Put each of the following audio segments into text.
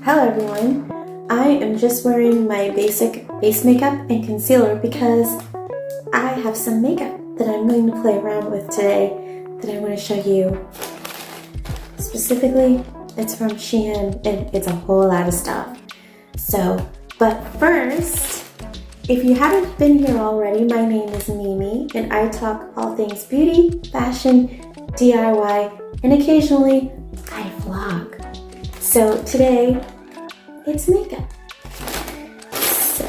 Hello everyone, I am just wearing my basic base makeup and concealer because I have some makeup that I'm going to play around with today that I want to show you. Specifically, it's from SheIn and it's a whole lot of stuff. But first, if you haven't been here already, my name is Mimi and I talk all things beauty, fashion, DIY, and occasionally I vlog. So today, it's makeup. So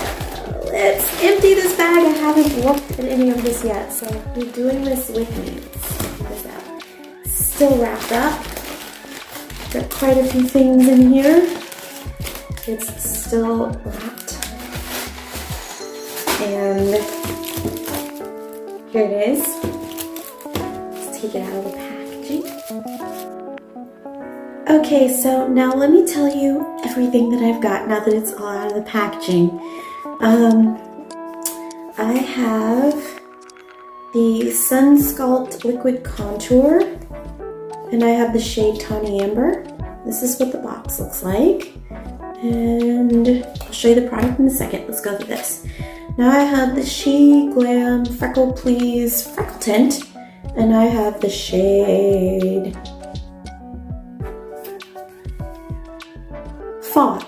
let's empty this bag. I haven't looked at any of this yet, so you're doing this with me. Let's empty this out. Still wrapped up. Got quite a few things in here. It's still wrapped. And here it is. Let's take it out of the packaging. Okay, so now let me tell you everything that I've got now that it's all out of the packaging. I have the Sun Sculpt Liquid Contour, and I have the shade Tawny Amber. This is what the box looks like, and I'll show you the product in a second. Let's go through this. Now I have the Sheglam Freckle Please Freckle Tint, and I have the shade Fawn.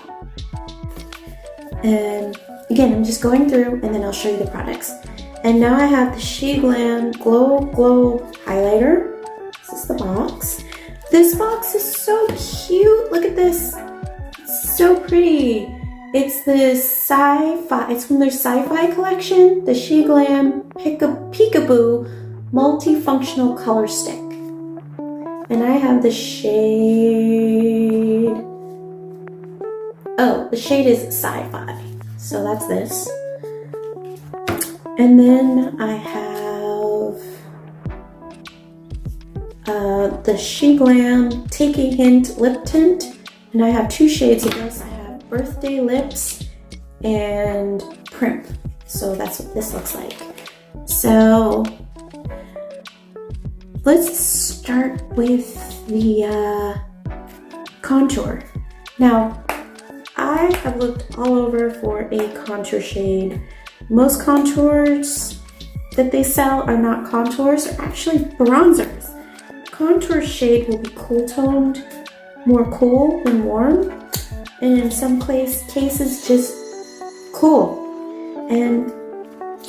And again, I'm just going through and then I'll show you the products. And now I have the Sheglam Glow Highlighter. This is the box. This box is so cute. Look at this. It's so pretty. It's the sci-fi, it's from their sci-fi collection, the Sheglam Peekaboo Multifunctional Color Stick. And I have the shade, the shade is Sci-Fi. So that's this. And then I have the Sheglam Take a Hint Lip Tint. And I have two shades of this. I have Birthday Lips and Primp. So that's what this looks like. So let's start with the contour. Now, I have looked all over for a contour shade. Most contours that they sell are not contours, they're actually bronzers. Contour shade will be cool toned, more cool than warm, and in some cases just cool. And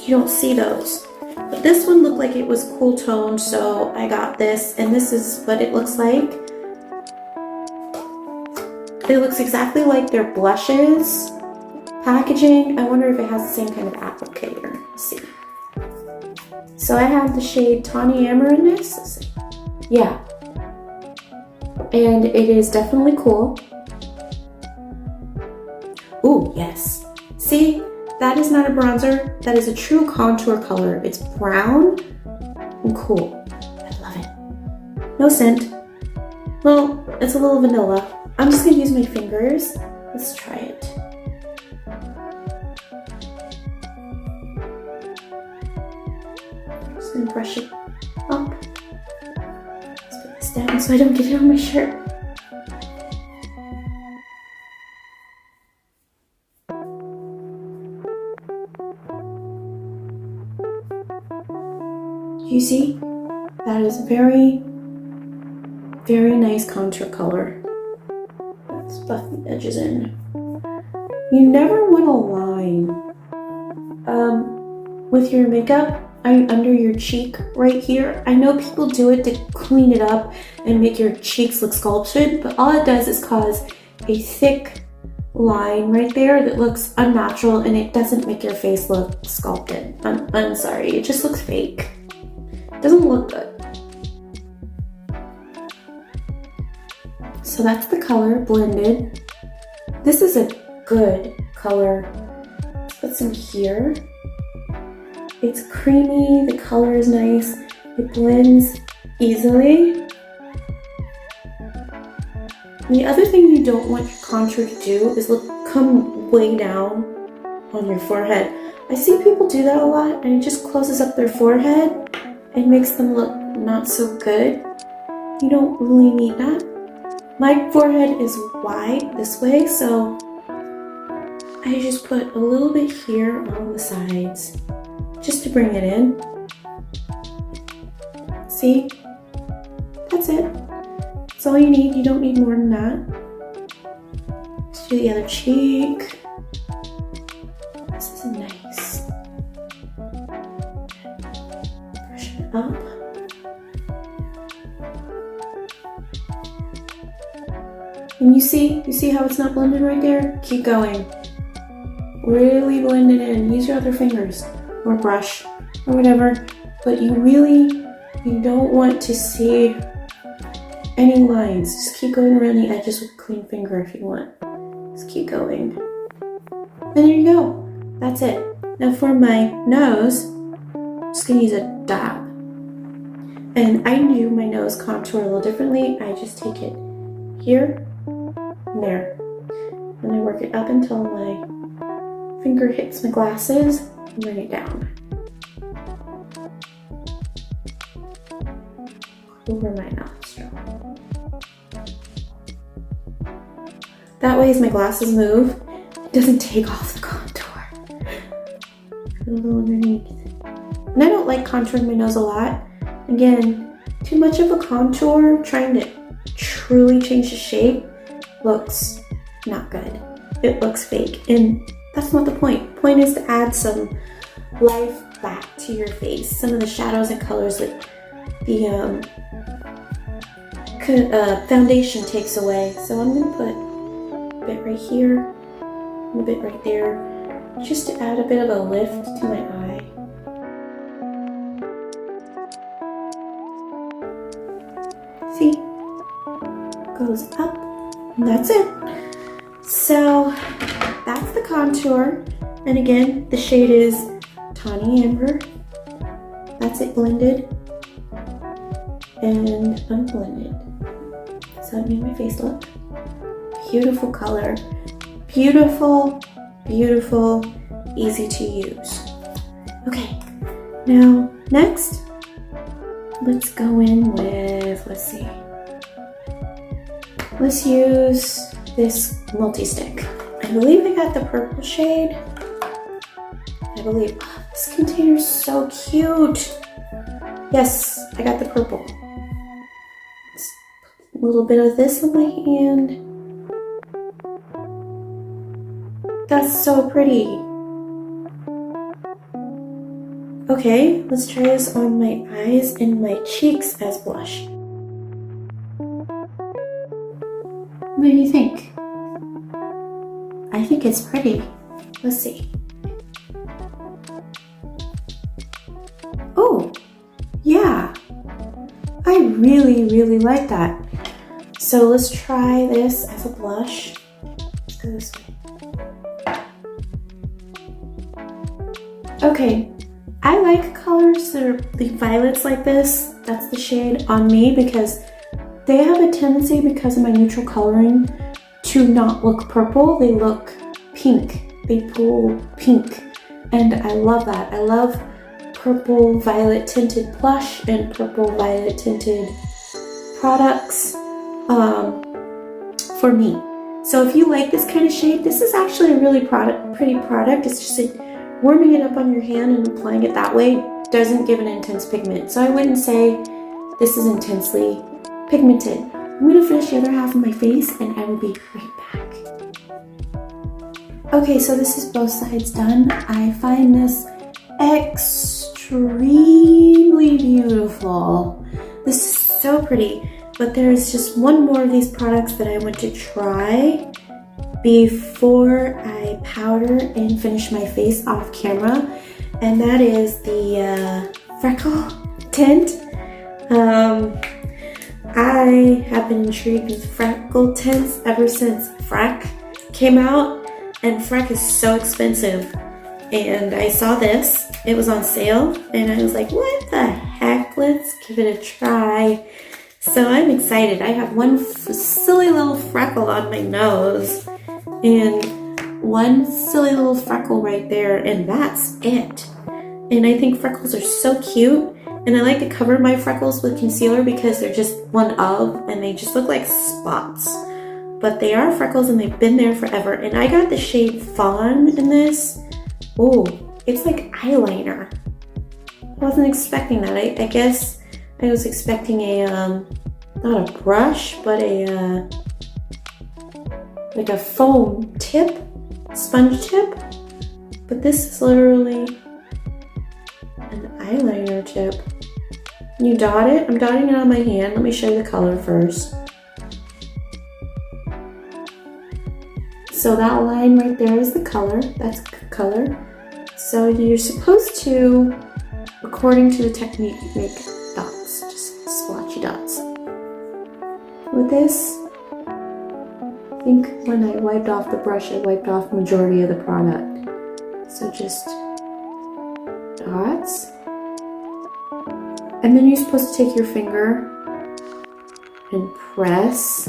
you don't see those. But this one looked like it was cool toned, so I got this, and this is what it looks like. It looks exactly like their blushes packaging. I wonder if it has the same kind of applicator. Let's see. So I have the shade Tawny Amber in this. Let's see. Yeah. And it is definitely cool. Ooh, yes. See, that is not a bronzer. That is a true contour color. It's brown and cool. I love it. No scent. Well, it's a little vanilla. I'm just gonna use my fingers. Let's try it. I'm just gonna brush it up. Let's put this down so I don't get it on my shirt. You see? That is very, very nice contour color. Let's buff the edges in. You never want a line with your makeup under your cheek right here. I know people do it to clean it up and make your cheeks look sculpted, but all it does is cause a thick line right there that looks unnatural, and it doesn't make your face look sculpted. I'm sorry, it just looks fake. It doesn't look good. So that's the color blended. This is a good color. Let's put some here. It's creamy, the color is nice. It blends easily. The other thing you don't want your contour to do is come way down on your forehead. I see people do that a lot, and it just closes up their forehead and makes them look not so good. You don't really need that. My forehead is wide this way, so I just put a little bit here on the sides just to bring it in. See? That's it. That's all you need. You don't need more than that. Let's do the other cheek. This is nice. Brush it up. And you see how it's not blended right there? Keep going. Really blend it in. Use your other fingers or brush or whatever, but you don't want to see any lines. Just keep going around the edges with a clean finger if you want. Just keep going. And there you go. That's it. Now for my nose, I'm just gonna use a dab. And I do my nose contour a little differently. I just take it here and there. And I work it up until my finger hits my glasses and bring it down. Over my nostril. That way as my glasses move, it doesn't take off the contour. A little underneath. And I don't like contouring my nose a lot. Again, too much of a contour, trying to truly change the shape, looks not good. It looks fake, and that's not the point. The point is to add some life back to your face. Some of the shadows and colors that the foundation takes away. So I'm gonna put a bit right here and a bit right there, just to add a bit of a lift to my eye. See? Goes up, and that's it. So that's the contour. And again, the shade is Tawny Amber. That's it blended and unblended. So that made my face look beautiful color. Beautiful, beautiful, easy to use. Okay, now next, let's go in with, let's use this multi-stick. I believe I got the purple shade. I believe, oh, this container is so cute. Yes, I got the purple. Let's put a little bit of this on my hand. That's so pretty. Okay, let's try this on my eyes and my cheeks as blush. What do you think? I think it's pretty. Let's see. Oh, yeah. I really, really like that. So let's try this as a blush. Let's go this way. Okay, I like colors that are the violets like this. That's the shade on me because they have a tendency, because of my neutral coloring, to not look purple. They look pink. They pull pink. And I love that. I love purple violet tinted blush and purple violet tinted products for me. So if you like this kind of shade, this is actually a really pretty product. It's just warming it up on your hand and applying it that way doesn't give an intense pigment. So I wouldn't say this is intensely pigmented. I'm going to finish the other half of my face and I will be right back. Okay, so this is both sides done. I find this extremely beautiful. This is so pretty, but there's just one more of these products that I want to try before I powder and finish my face off camera, and that is the freckle tint. I have been intrigued with freckle tints ever since Freck came out, and Freck is so expensive. And I saw this, it was on sale, and I was like, what the heck, let's give it a try. So I'm excited. I have one silly little freckle on my nose, and one silly little freckle right there, and that's it. And I think freckles are so cute, And I like to cover my freckles with concealer because they're just one of, and they just look like spots. But they are freckles and they've been there forever. And I got the shade Fawn in this. Oh, it's like eyeliner. I wasn't expecting that. I guess I was expecting a, not a brush, but a, like a foam tip, sponge tip. But this is literally an eyeliner tip. You dot it. I'm dotting it on my hand. Let me show you the color first. So that line right there is the color. That's color. So you're supposed to, according to the technique, make dots, just splotchy dots. With this, I think when I wiped off the brush, I wiped off the majority of the product. So just dots. And then you're supposed to take your finger and press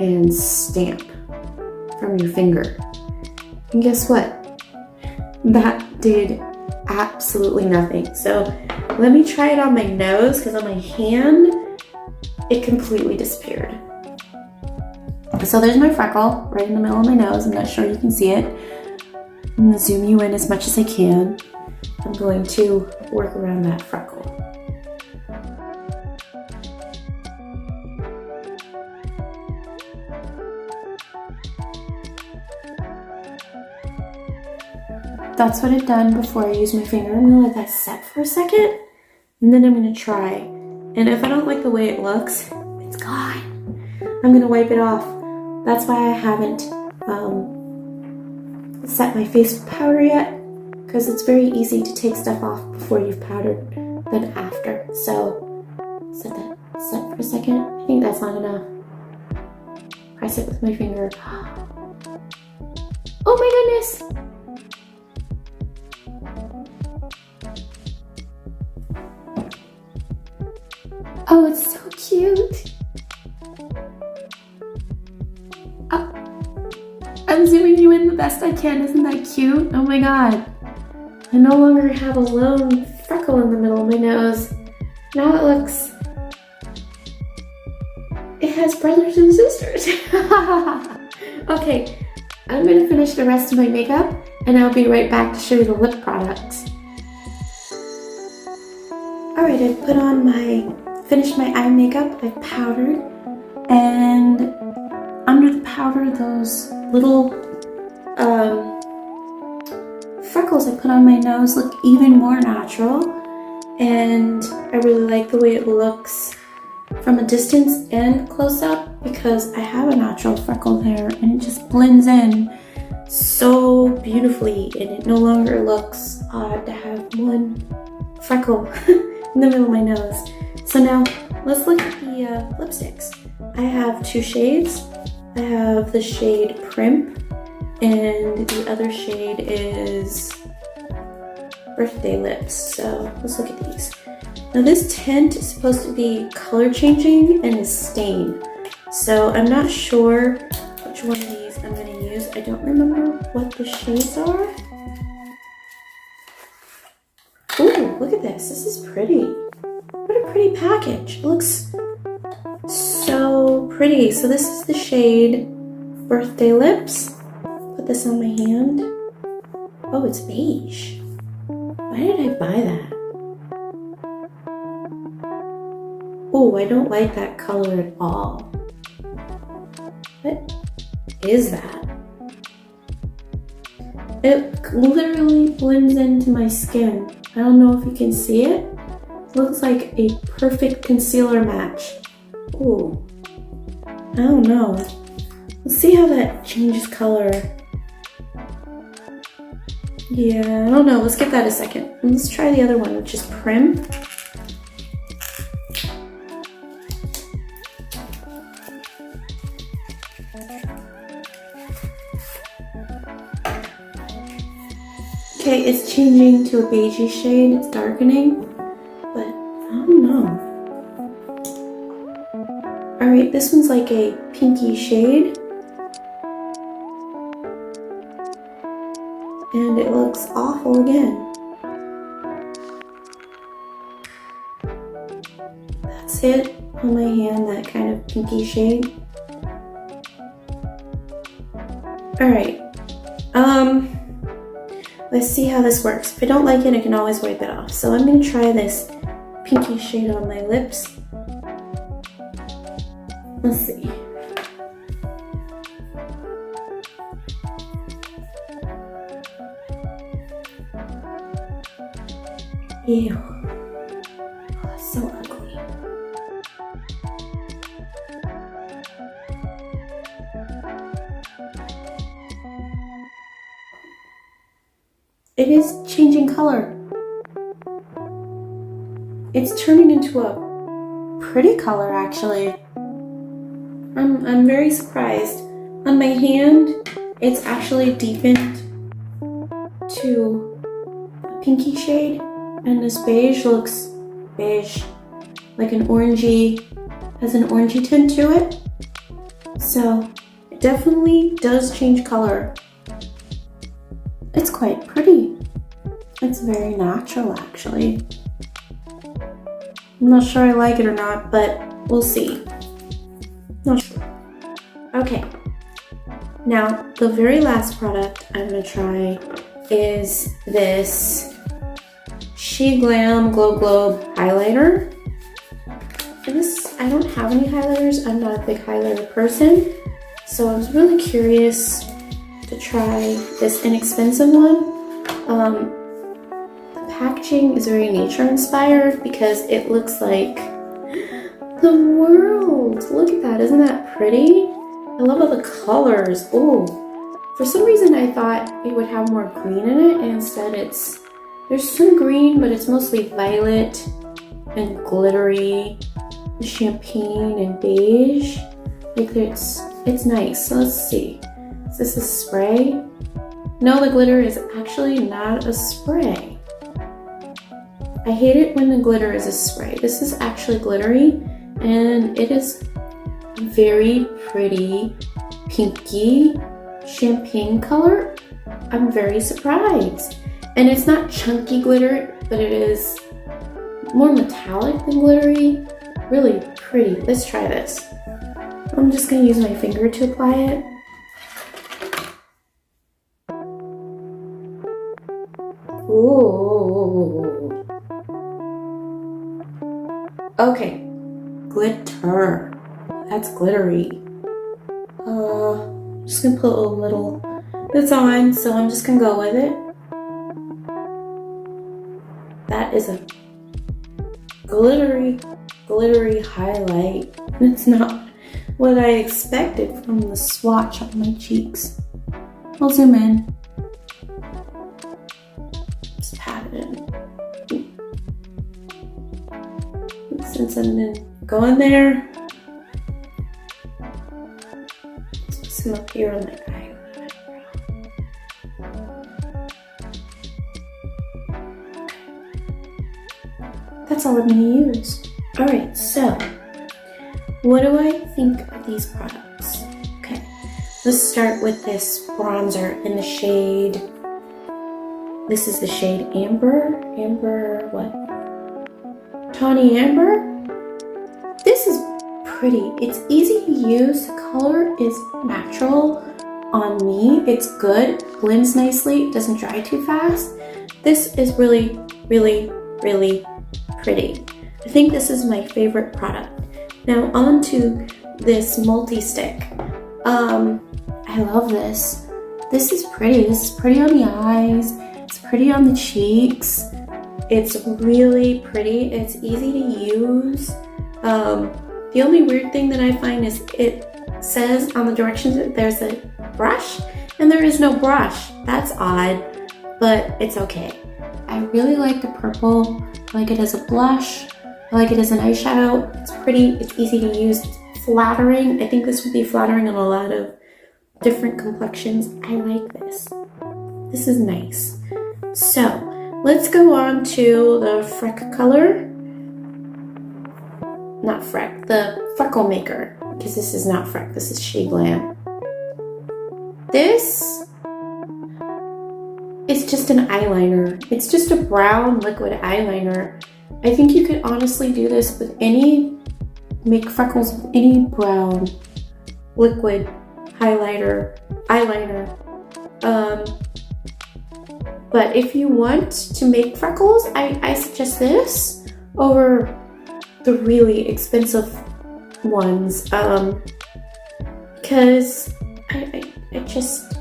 and stamp from your finger. And guess what? That did absolutely nothing. So let me try it on my nose, because on my hand, it completely disappeared. So there's my freckle right in the middle of my nose. I'm not sure you can see it. I'm gonna zoom you in as much as I can. I'm going to work around that freckle. That's what I've done before I use my finger. I'm gonna let that set for a second, and then I'm gonna try. And if I don't like the way it looks, it's gone. I'm gonna wipe it off. That's why I haven't set my face with powder yet, because it's very easy to take stuff off before you've powdered than after. So set for a second. I think that's not enough. Press it with my finger. Oh my goodness! Oh, it's so cute. I'm zooming you in the best I can. Isn't that cute? Oh my god. I no longer have a lone freckle in the middle of my nose. Now it looks... It has brothers and sisters. Okay, I'm gonna finish the rest of my makeup and I'll be right back to show you the lip products. Alright, I've put on finished my eye makeup. I've powdered, and under the powder, those little freckles I put on my nose look even more natural, and I really like the way it looks from a distance and close up, because I have a natural freckle there and it just blends in so beautifully, and it no longer looks odd to have one freckle in the middle of my nose. So now let's look at the lipsticks. I have two shades. I have the shade Primp, and the other shade is Birthday Lips. So let's look at these. Now this tint is supposed to be color changing and is stain. So I'm not sure which one of these I'm going to use. I don't remember what the shades are. Ooh, look at this. This is pretty. What a pretty package. It looks so pretty. So this is the shade Birthday Lips. Put this on my hand. Oh, it's beige. Why did I buy that? Oh, I don't like that color at all. What is that? It literally blends into my skin. I don't know if you can see it. It looks like a perfect concealer match. Ooh, I don't know. Let's see how that changes color. Yeah, I don't know. Let's give that a second. Let's try the other one, which is Prim. Okay, it's changing to a beigey shade. It's darkening, but I don't know. Alright, this one's like a pinky shade. And it looks awful again. That's it on my hand, that kind of pinky shade. Alright, let's see how this works. If I don't like it, I can always wipe it off. So I'm gonna try this pinky shade on my lips. Let's see. Ew. Oh, so ugly. It is changing color. It's turning into a pretty color, actually. I'm very surprised. On my hand, it's actually deepened to a pinky shade, and this beige looks beige, like an orangey, has an orangey tint to it. So it definitely does change color. It's quite pretty. It's very natural, actually. I'm not sure I like it or not, but we'll see. Not sure. Okay. Now, the very last product I'm gonna try is this Sheglam Glow Globe highlighter. And this, I don't have any highlighters. I'm not a big highlighter person. So I was really curious to try this inexpensive one. The packaging is very nature inspired because it looks like the world. Look at that, isn't that pretty? I love all the colors. Oh, for some reason I thought it would have more green in it, and instead there's some green, but it's mostly violet and glittery, champagne and beige. Like it's nice. So let's see. Is this a spray? No, the glitter is actually not a spray. I hate it when the glitter is a spray. This is actually glittery, and it is very pretty pinky champagne color. I'm very surprised. And it's not chunky glitter, but it is more metallic than glittery. Really pretty. Let's try this. I'm just gonna use my finger to apply it. Ooh. Okay. Glitter. That's glittery. I'm just gonna put a little bits on, so I'm just gonna go with it. That is a glittery highlight. It's not what I expected from the swatch on my cheeks. I'll zoom in. Just pat it in. Since I'm gonna go in there, let's put some up here on my eye. That's all I'm gonna use. All right, so what do I think of these products? Okay, let's start with this bronzer in the shade. This is the shade Amber. Amber what? Tawny Amber. This is pretty. It's easy to use. The color is natural on me. It's good. Blends nicely. It doesn't dry too fast. This is really pretty. I think this is my favorite product. Now on to this multi-stick. I love this. This is pretty. This is pretty on the eyes. It's pretty on the cheeks. It's really pretty. It's easy to use. The only weird thing that I find is it says on the directions that there's a brush and there is no brush. That's odd, but it's okay. I really like the purple. I like it as a blush. I like it as an eyeshadow. It's pretty, it's easy to use, it's flattering. I think this would be flattering on a lot of different complexions. I like this. This is nice. So let's go on to the Freck color. Not Freck, the Freckle Maker, because this is not Freck, this is Sheglam. This is just an eyeliner. It's just a brown liquid eyeliner. I think you could honestly do this with make freckles with any brown liquid highlighter, eyeliner. But if you want to make freckles, I suggest this over the really expensive ones, because I just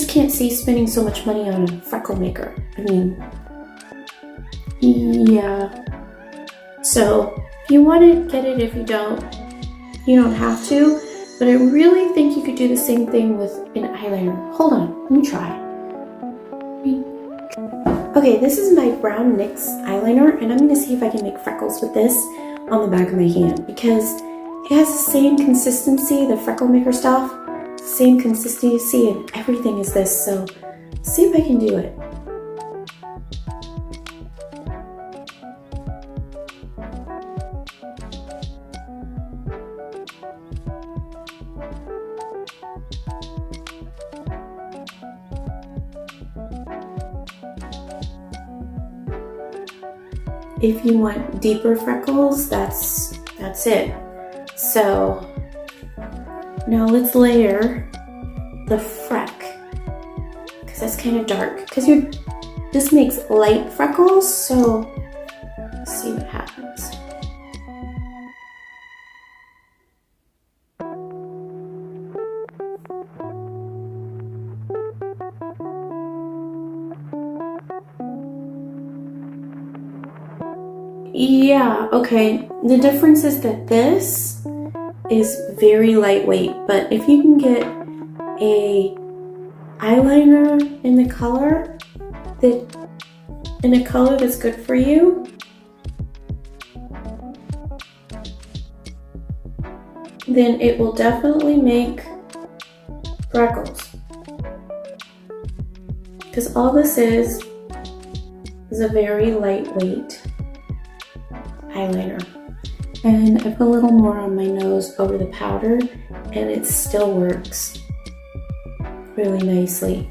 can't see spending so much money on a freckle maker. I mean, yeah. So if you want it, get it. If you don't have to. But I really think you could do the same thing with an eyeliner. Hold on, let me try. Okay, this is my brown NYX eyeliner, and I'm gonna see if I can make freckles with this on the back of my hand, because it has the same consistency, the freckle maker stuff, same consistency and everything as this, so see if I can do it. If you want deeper freckles, that's it. So now let's layer the freck, because that's kind of dark. Because this makes light freckles, so let's see what happens. Yeah, okay. The difference is that this is very lightweight, but if you can get a eyeliner in a color that's good for you, then it will definitely make freckles. Because all this is a very lightweight eyeliner. And I put a little more on my nose over the powder, and it still works really nicely.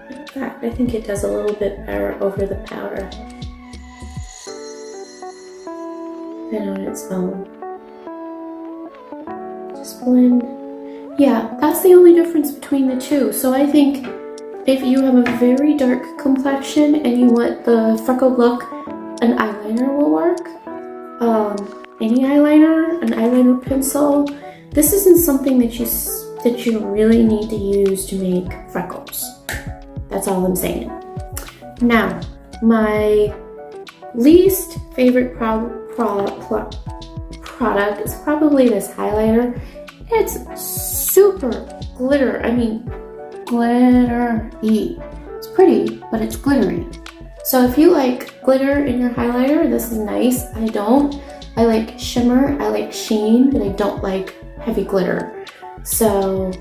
In fact, I think it does a little bit better over the powder than on its own. Just blend. Yeah, that's the only difference between the two. So I think if you have a very dark complexion and you want the freckled look, an eyeliner will work. Any eyeliner, an eyeliner pencil. This isn't something that you really need to use to make freckles. That's all I'm saying. Now, my least favorite product is probably this highlighter. It's super glitter. I mean, glittery. It's pretty, but it's glittery. So if you like glitter in your highlighter, this is nice. I don't. I like shimmer, I like sheen, but I don't like heavy glitter. So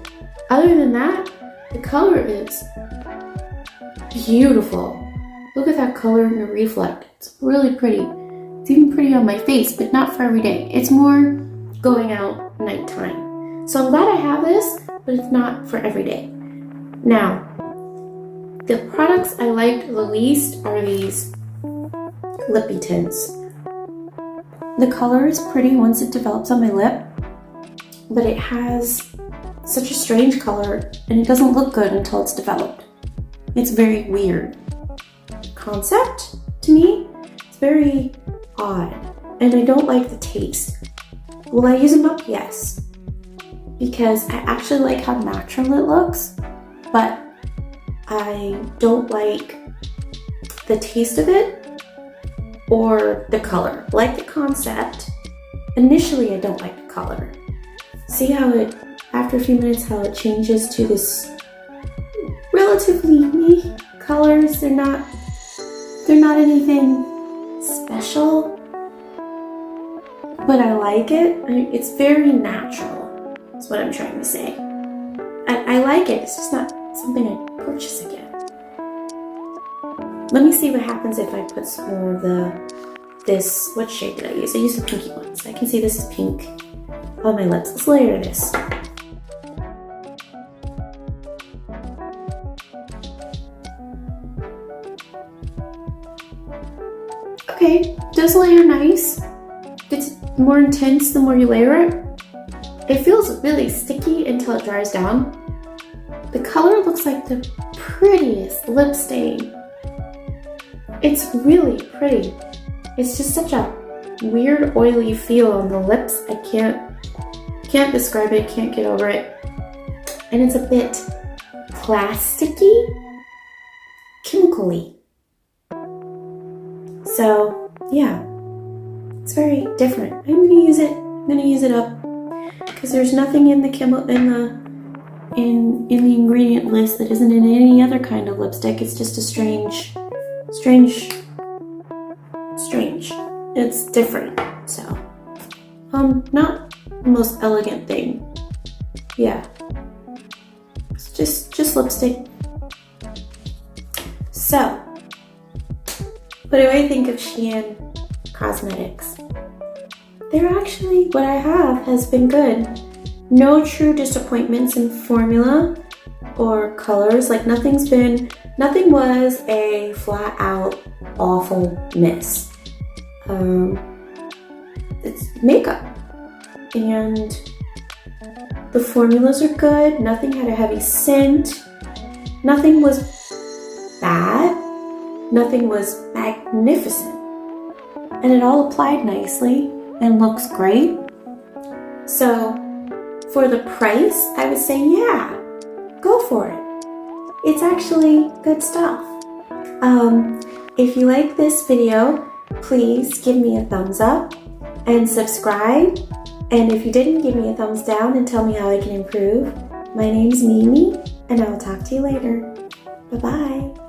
other than that, the color is beautiful. Look at that color in the reflect. It's really pretty. It's even pretty on my face, but not for every day. It's more going out nighttime. So I'm glad I have this, but it's not for every day. Now, the products I liked the least are these lippy tints. The color is pretty once it develops on my lip, but it has such a strange color and it doesn't look good until it's developed. It's very weird. Concept, to me, it's very odd, and I don't like the taste. Will I use them up? Yes, because I actually like how natural it looks, but I don't like the taste of it or the color. Like the concept, initially I don't like the color. See how it, after a few minutes, how it changes to this relatively me colors. They're not anything special, but I like it. It's very natural, is what I'm trying to say. I like it, it's just not something I'd purchase again. Let me see what happens if I put some more of this, what shade did I use? I used the pinky one, so I can see this is pink on my lips. Let's layer this. okay. It does layer nice. It's more intense the more you layer it. It feels really sticky until it dries down. The color looks like the prettiest lip stain. It's really pretty. It's just such a weird oily feel on the lips. I can't describe it, can't get over it. And it's a bit plasticky, chemically. So yeah, it's very different. I'm gonna use it up because there's nothing in the in the ingredient list that isn't in any other kind of lipstick. It's just a strange. It's different. So, not the most elegant thing. Yeah, it's just lipstick. So, what do I think of SheIn cosmetics? They're actually, what I have has been good. No true disappointments in formula or colors. Like nothing was a flat out awful miss. It's makeup and the formulas are good. Nothing had a heavy scent. Nothing was bad. Nothing was magnificent. And it all applied nicely and looks great. So for the price, I would say, yeah, go for it. It's actually good stuff. If you like this video, please give me a thumbs up and subscribe. And if you didn't, give me a thumbs down and tell me how I can improve. My name's Mimi, and I will talk to you later. Bye-bye.